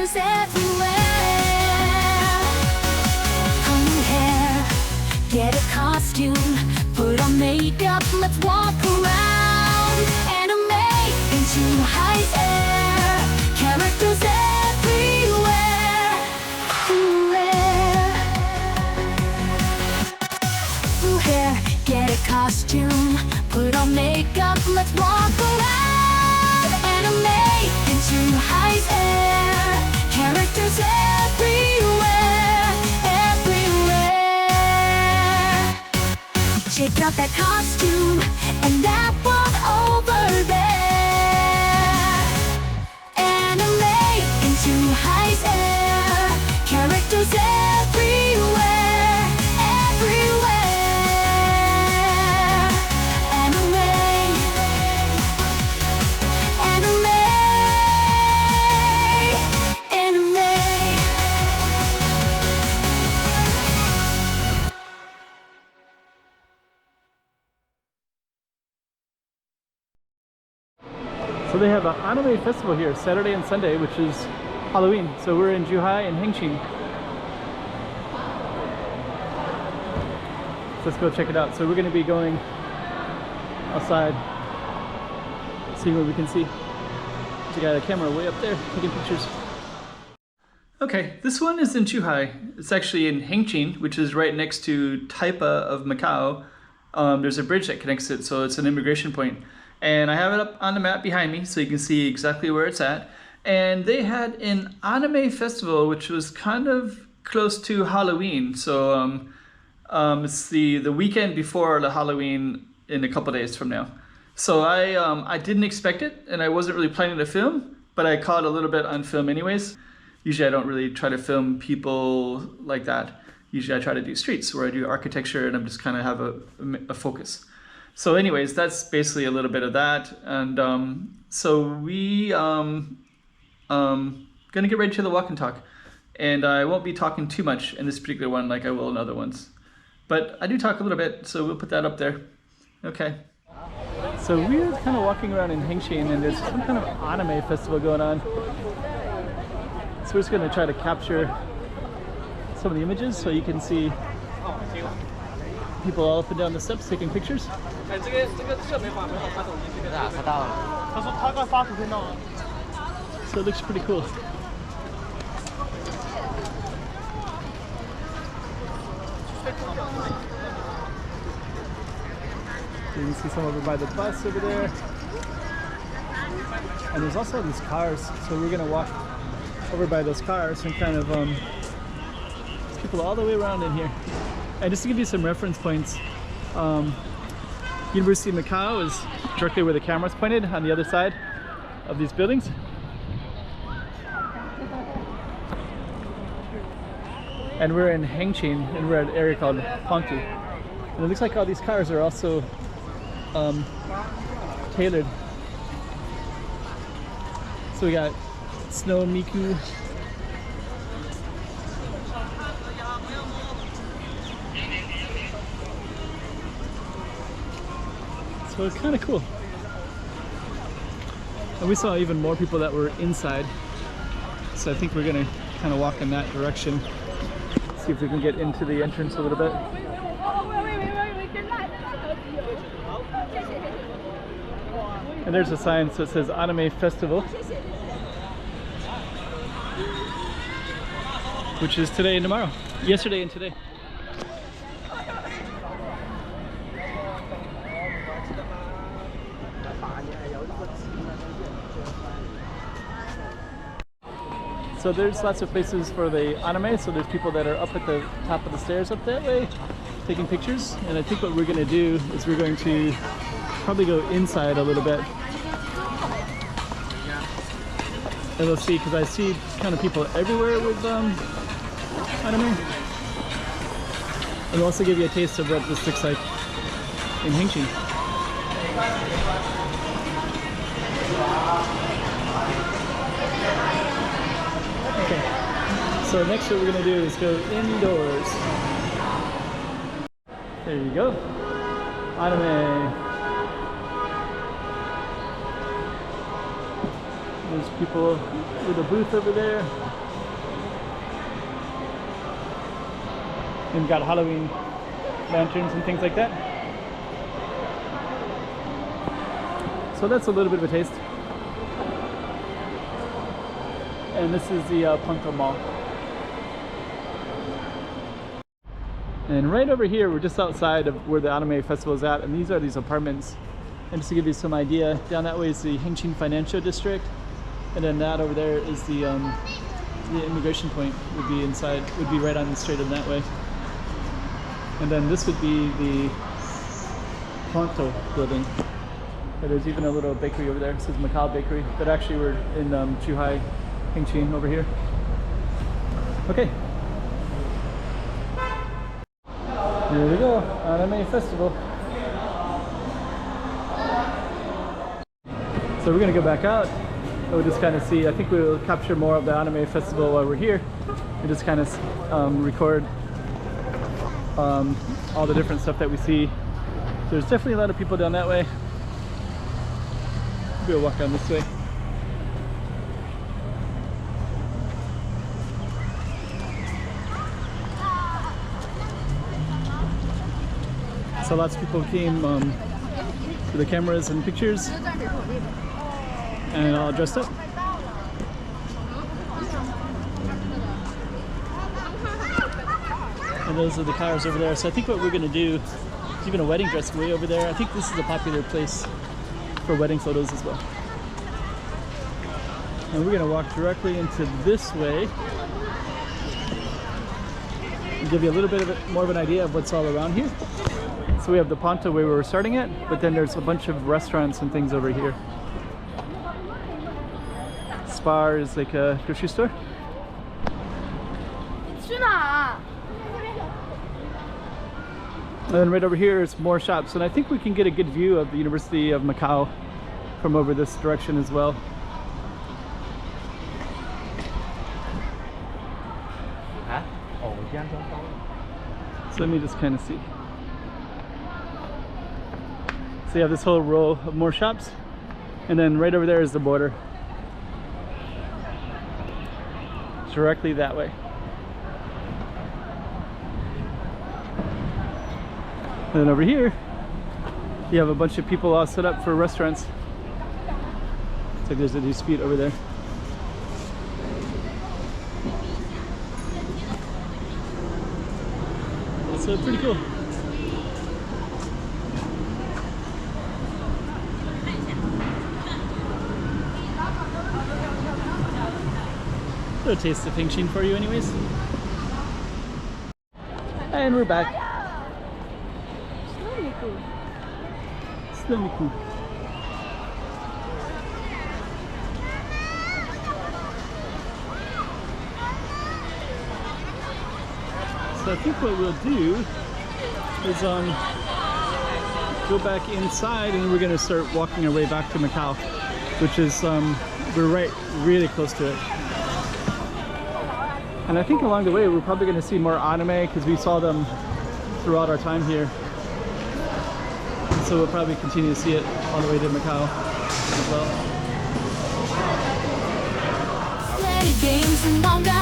characters everywhere. Hung hair, get a costume, put on makeup, let's walk around. Anime in Zhuhai's air, characters everywhere. Blue hair, get a costume, put on makeup, let's walk around. Anime in Zhuhai's air, characters everywhere, everywhere. Check out that costume and that one over there. Anime in Zhuhai's air, characters everywhere, everywhere. Anime, anime, anime. So they have an anime festival here, Saturday and Sunday, which is Halloween. So we're in Zhuhai and Hengqin. So let's go check it out. So we're going to be going outside, seeing what we can see. There's a guy with a camera way up there taking pictures. Okay, this one is in Zhuhai. It's actually in Hengqin, which is right next to Taipa of Macau. There's a bridge that connects it, so it's an immigration point. And I have it up on the map behind me so you can see exactly where it's at. And they had an anime festival which was kind of close to Halloween. So it's the weekend before the Halloween in a couple days from now. So I didn't expect it, and I wasn't really planning to film, but I caught a little bit on film anyways. Usually I don't really try to film people like that. Usually I try to do streets where I do architecture and I'm just kind of have a focus. So anyways, that's basically a little bit of that. And so we gonna get ready to the walk and talk. And I won't be talking too much in this particular one like I will in other ones. But I do talk a little bit, so we'll put that up there. Okay. So we're kind of walking around in Hengqin and there's some kind of anime festival going on. So we're just gonna try to capture some of the images so you can see people all up and down the steps taking pictures. So it looks pretty cool. You can see some over by the bus over there. And there's also these cars, so we're gonna walk over by those cars and kind of there's people all the way around in here. And just to give you some reference points, University of Macau is directly where the camera's pointed on the other side of these buildings. And we're in Hengqin, and we're at an area called Hengqin. And it looks like all these cars are also tailored. So we got Snow Miku. So it's kind of cool. And we saw even more people that were inside. So I think we're gonna kind of walk in that direction. See if we can get into the entrance a little bit. And there's a sign, so it says Anime Festival, which is today and tomorrow. Yesterday and today. So there's lots of places for the anime, so there's people that are up at the top of the stairs up that way taking pictures. And I think what we're going to do is we're going to probably go inside a little bit. And we'll see, because I see kind of people everywhere with anime. And we'll also give you a taste of what this looks like in Hengqin. Okay, so next what we're going to do is go indoors. There you go. Anime. There's people with a booth over there. And we've got Halloween lanterns and things like that. So that's a little bit of a taste. And this is the Ponto Mall. And right over here, we're just outside of where the anime festival is at, and these are these apartments. And just to give you some idea, down that way is the Hengqin Financial District, and then that over there is the immigration point. Would be inside, would be right on straight in that way. And then this would be the Ponto building. And there's even a little bakery over there. It says Macau Bakery, but actually we're in Zhuhai, Hengqin over here. Okay. Here we go, Anime Festival. So we're gonna go back out. We'll just kind of see, I think we'll capture more of the Anime Festival while we're here. And just kind of record all the different stuff that we see. There's definitely a lot of people down that way. We'll walk down this way. So lots of people came for the cameras and pictures, and all dressed up. And those are the cars over there. So I think what we're gonna do, there's even a wedding dress way over there. I think this is a popular place for wedding photos as well. And we're gonna walk directly into this way and give you a little bit more of an idea of what's all around here. So we have the Ponto where we were starting at, but then there's a bunch of restaurants and things over here. Spar is like a grocery store. And then right over here is more shops, and I think we can get a good view of the University of Macau from over this direction as well. So let me just kind of see. So you have this whole row of more shops, and then right over there is the border. Directly that way. And then over here, you have a bunch of people all set up for restaurants. It's like there's a dispute over there. So pretty cool. A little taste of Hengqin for you anyways. And we're back. Slimiku. So I think what we'll do is go back inside, and we're gonna start walking our way back to Macau, which is we're really close to it. And I think along the way we're probably going to see more anime because we saw them throughout our time here. And so we'll probably continue to see it all the way to Macau as well. Play games and all that.